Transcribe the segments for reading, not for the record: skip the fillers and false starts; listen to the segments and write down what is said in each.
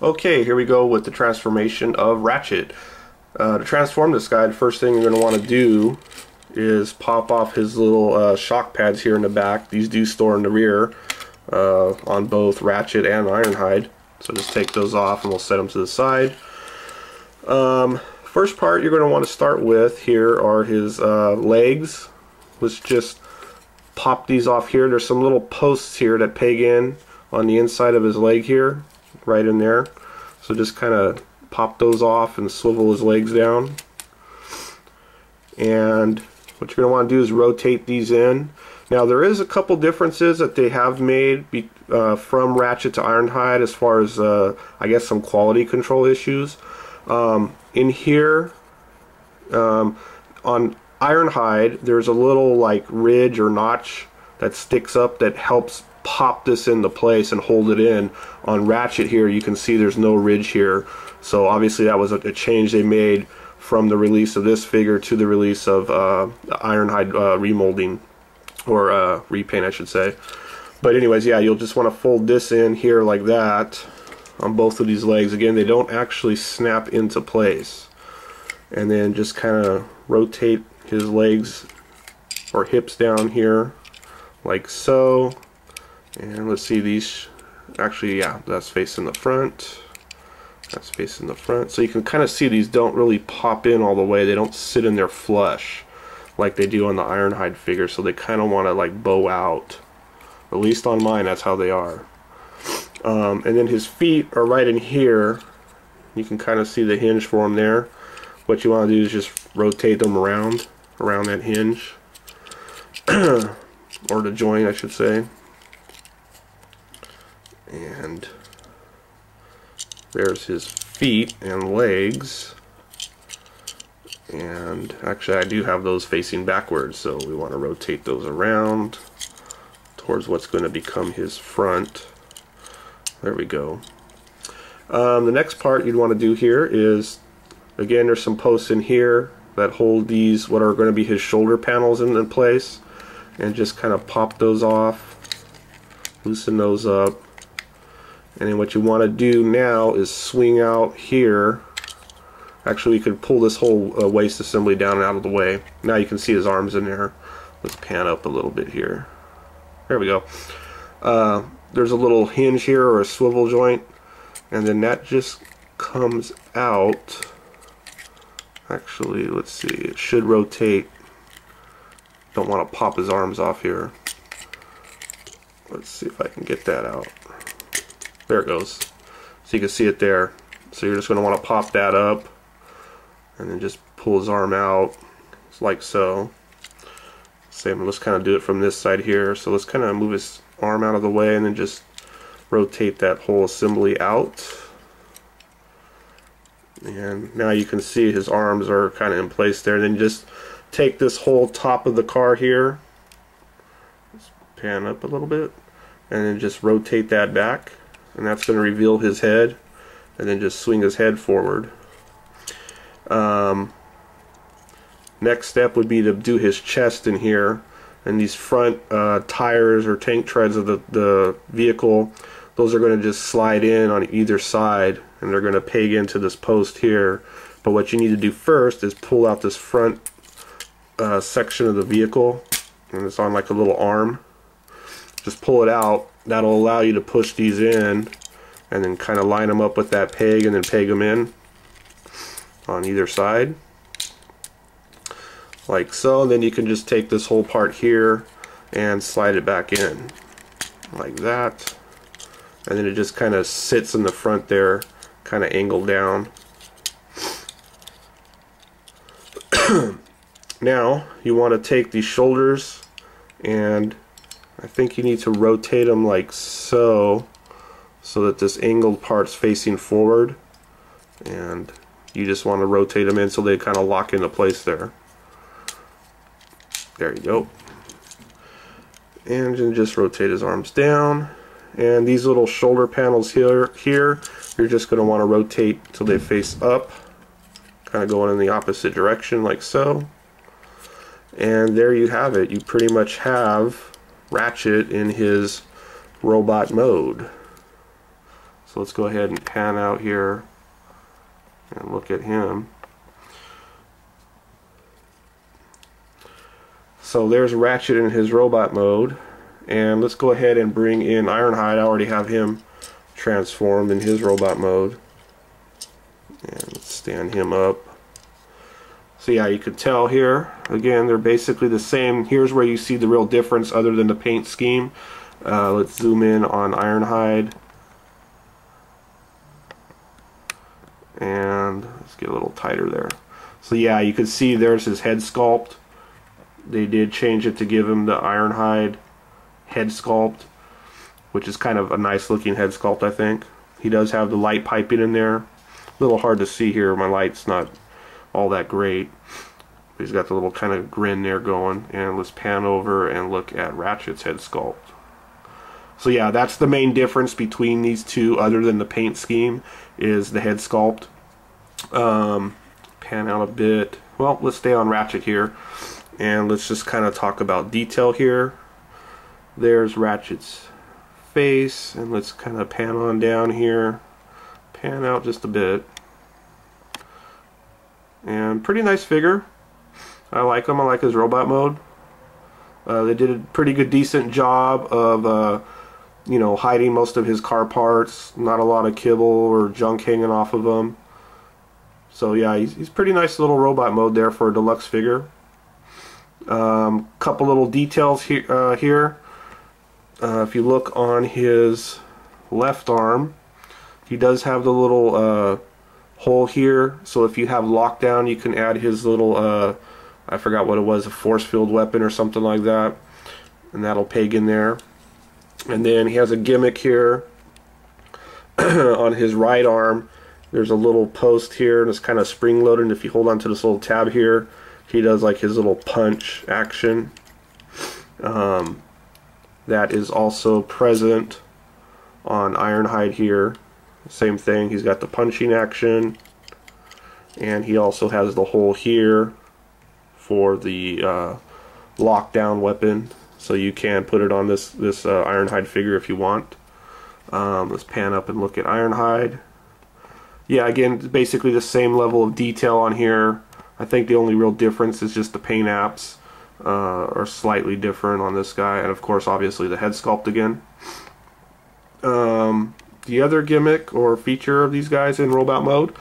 Okay, here we go with the transformation of Ratchet. To transform this guy, the first thing you're going to want to do is pop off his little shock pads here in the back. These do store in the rear on both Ratchet and Ironhide. So just take those off and we'll set them to the side. First part you're going to want to start with here are his legs. Let's just pop these off here. There's some little posts here that peg in on the inside of his leg here, right in there. So just kind of pop those off and swivel his legs down. And what you're going to want to do is rotate these in. Now there is a couple differences that they have made from Ratchet to Ironhide as far as I guess some quality control issues. In here on Ironhide there's a little like ridge or notch that sticks up that helps pop this into place and hold it in. On Ratchet here you can see there's no ridge here, so obviously that was a change they made from the release of this figure to the release of Ironhide remolding or repaint I should say. But anyways, yeah, you'll just want to fold this in here like that on both of these legs. Again, they don't actually snap into place. And then just kind of rotate his legs or hips down here like so. And let's see, these actually, yeah, that's facing the front. That's facing the front. So you can kind of see these don't really pop in all the way. They don't sit in there flush like they do on the Ironhide figure. So they kind of want to like bow out. At least on mine, that's how they are. And then his feet are right in here. You can kind of see the hinge for them there. What you want to do is just rotate them around that hinge. Or the joint, I should say. And there's his feet and legs. And actually I do have those facing backwards, so we want to rotate those around towards what's going to become his front. There we go. The next part you'd want to do here is, again, there's some posts in here that hold these, what are going to be his shoulder panels in place, and just kind of pop those off, loosen those up. And then what you want to do now is swing out here. Actually, we could pull this whole waist assembly down and out of the way. Now you can see his arms in there. Let's pan up a little bit here. There we go. There's a little hinge here or a swivel joint, and then that just comes out. Actually, let's see, it should rotate. Don't want to pop his arms off here. Let's see if I can get that out. There it goes. So you can see it there. So you're just going to want to pop that up and then just pull his arm out like so. Same, let's kind of do it from this side here. So let's kind of move his arm out of the way and then just rotate that whole assembly out. And now you can see his arms are kind of in place there. And then just take this whole top of the car here, let's pan up a little bit, and then just rotate that back, and that's going to reveal his head. And then just swing his head forward. Next step would be to do his chest in here, and these front tires or tank treads of the vehicle, those are going to just slide in on either side, and they're going to peg into this post here. But what you need to do first is pull out this front section of the vehicle, and it's on like a little arm. Just pull it out. That'll allow you to push these in and then kind of line them up with that peg and then peg them in on either side like so. And then you can just take this whole part here and slide it back in like that, and then it just kind of sits in the front there, kind of angled down. Now you want to take these shoulders, and I think you need to rotate them like so, so that this angled part's facing forward, and you just want to rotate them in so they kind of lock into place there. There you go. And then just rotate his arms down, and these little shoulder panels here you're just going to want to rotate so they face up, kind of going in the opposite direction like so. And there you have it. You pretty much have Ratchet in his robot mode. So let's go ahead and pan out here and look at him. So there's Ratchet in his robot mode, and let's go ahead and bring in Ironhide. I already have him transformed in his robot mode, and let's stand him up. So yeah, you can tell here, again, they're basically the same. Here's where you see the real difference other than the paint scheme. Let's zoom in on Ironhide, and let's get a little tighter there. So yeah, you can see there's his head sculpt. They did change it to give him the Ironhide head sculpt, which is kind of a nice looking head sculpt, I think. He does have the light piping in there. A little hard to see here, my light's not all that great. But he's got the little kind of grin there going. And let's pan over and look at Ratchet's head sculpt. So yeah, that's the main difference between these two, other than the paint scheme, is the head sculpt. Pan out a bit. Well, let's stay on Ratchet here, and let's just kind of talk about detail here. There's Ratchet's face, and let's kind of pan on down here, pan out just a bit, and pretty nice figure. I like him. I like his robot mode. They did a pretty good, decent job of you know, hiding most of his car parts. Not a lot of kibble or junk hanging off of him. So yeah, he's pretty nice little robot mode there for a deluxe figure. Couple little details here. If you look on his left arm, he does have the little hole here. So if you have lockdown, you can add his little, I forgot what it was, a force field weapon or something like that, and that'll peg in there. And then he has a gimmick here on his right arm. There's a little post here, and it's kind of spring loaded. And if you hold on to this little tab here, he does like his little punch action. That is also present on Ironhide here. Same thing, he's got the punching action, and he also has the hole here for the lockdown weapon. So you can put it on this Ironhide figure if you want. Let's pan up and look at Ironhide. Yeah, again, basically the same level of detail on here. I think the only real difference is just the paint apps are slightly different on this guy, and of course, obviously, the head sculpt again. The other gimmick or feature of these guys in robot mode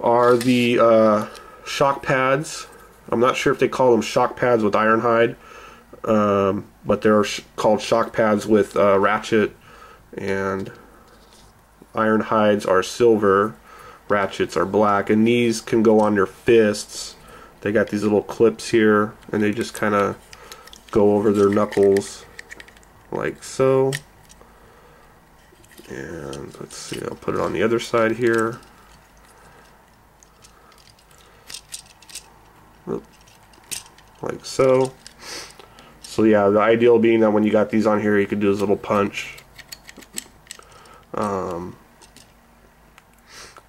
are the shock pads. I'm not sure if they call them shock pads with Ironhide, but they're called shock pads with Ratchet, and Ironhides are silver, Ratchets are black, and these can go on your fists. They got these little clips here, and they just kind of go over their knuckles like so. And let's see, I'll put it on the other side here. Like so. So yeah, the ideal being that when you got these on here, you could do this little punch.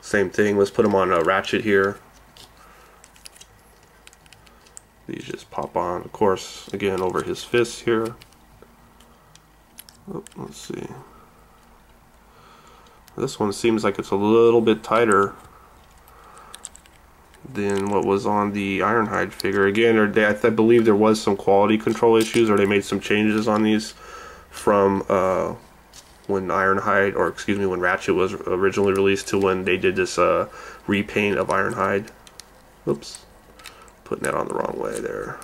Same thing, let's put them on a Ratchet here. These just pop on, of course, again over his fists here. Oh, let's see. This one seems like it's a little bit tighter than what was on the Ironhide figure. Again, I believe there was some quality control issues, or they made some changes on these from when Ironhide, or excuse me, when Ratchet was originally released to when they did this repaint of Ironhide. Oops. Putting that on the wrong way there.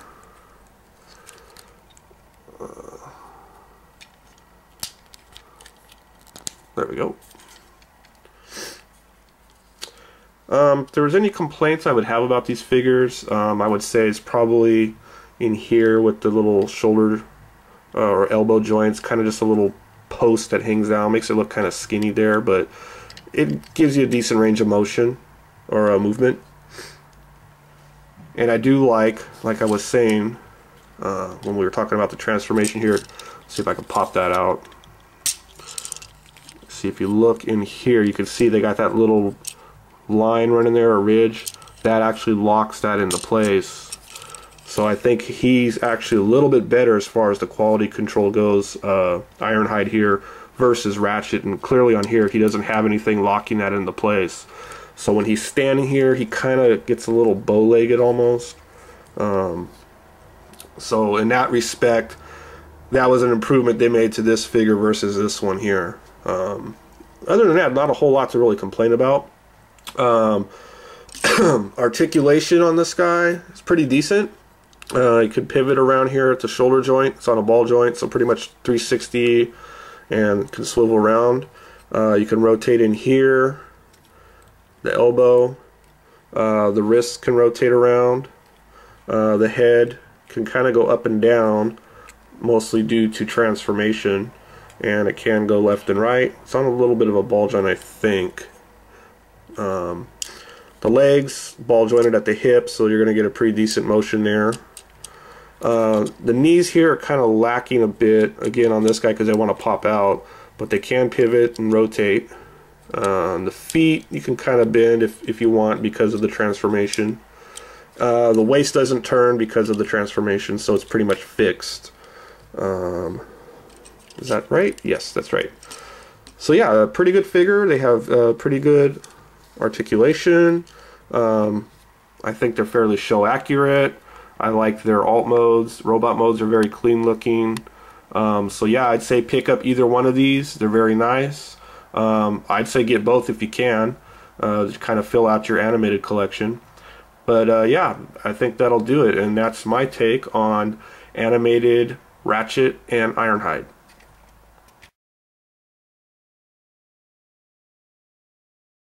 There we go. If there was any complaints I would have about these figures, I would say it's probably in here with the little shoulder or elbow joints, kind of just a little post that hangs down, makes it look kind of skinny there, but it gives you a decent range of motion or movement. And I do like I was saying when we were talking about the transformation here, see if I can pop that out. See, if you look in here, you can see they got that little line running there, a ridge, that actually locks that into place. So I think he's actually a little bit better as far as the quality control goes, Ironhide here, versus Ratchet, and clearly on here he doesn't have anything locking that into place. So when he's standing here, he kind of gets a little bow-legged almost. So in that respect, that was an improvement they made to this figure versus this one here. Other than that, not a whole lot to really complain about. Articulation on this guy is pretty decent. You could pivot around here at the shoulder joint. It's on a ball joint, so pretty much 360 and can swivel around. You can rotate in here, the elbow, the wrist can rotate around, the head can kind of go up and down, mostly due to transformation, and it can go left and right. It's on a little bit of a ball joint, I think. The legs, ball jointed at the hips, so you're going to get a pretty decent motion there. The knees here are kind of lacking a bit, again, on this guy because they want to pop out, but they can pivot and rotate. The feet you can kind of bend if you want because of the transformation. The waist doesn't turn because of the transformation, so it's pretty much fixed. Is that right? Yes, that's right. So yeah, a pretty good figure. They have pretty good articulation. I think they're fairly show accurate. I like their alt modes. Robot modes are very clean looking. So yeah, I'd say pick up either one of these. They're very nice. I'd say get both if you can, to kind of fill out your animated collection. But yeah, I think that'll do it, and that's my take on animated Ratchet and Ironhide.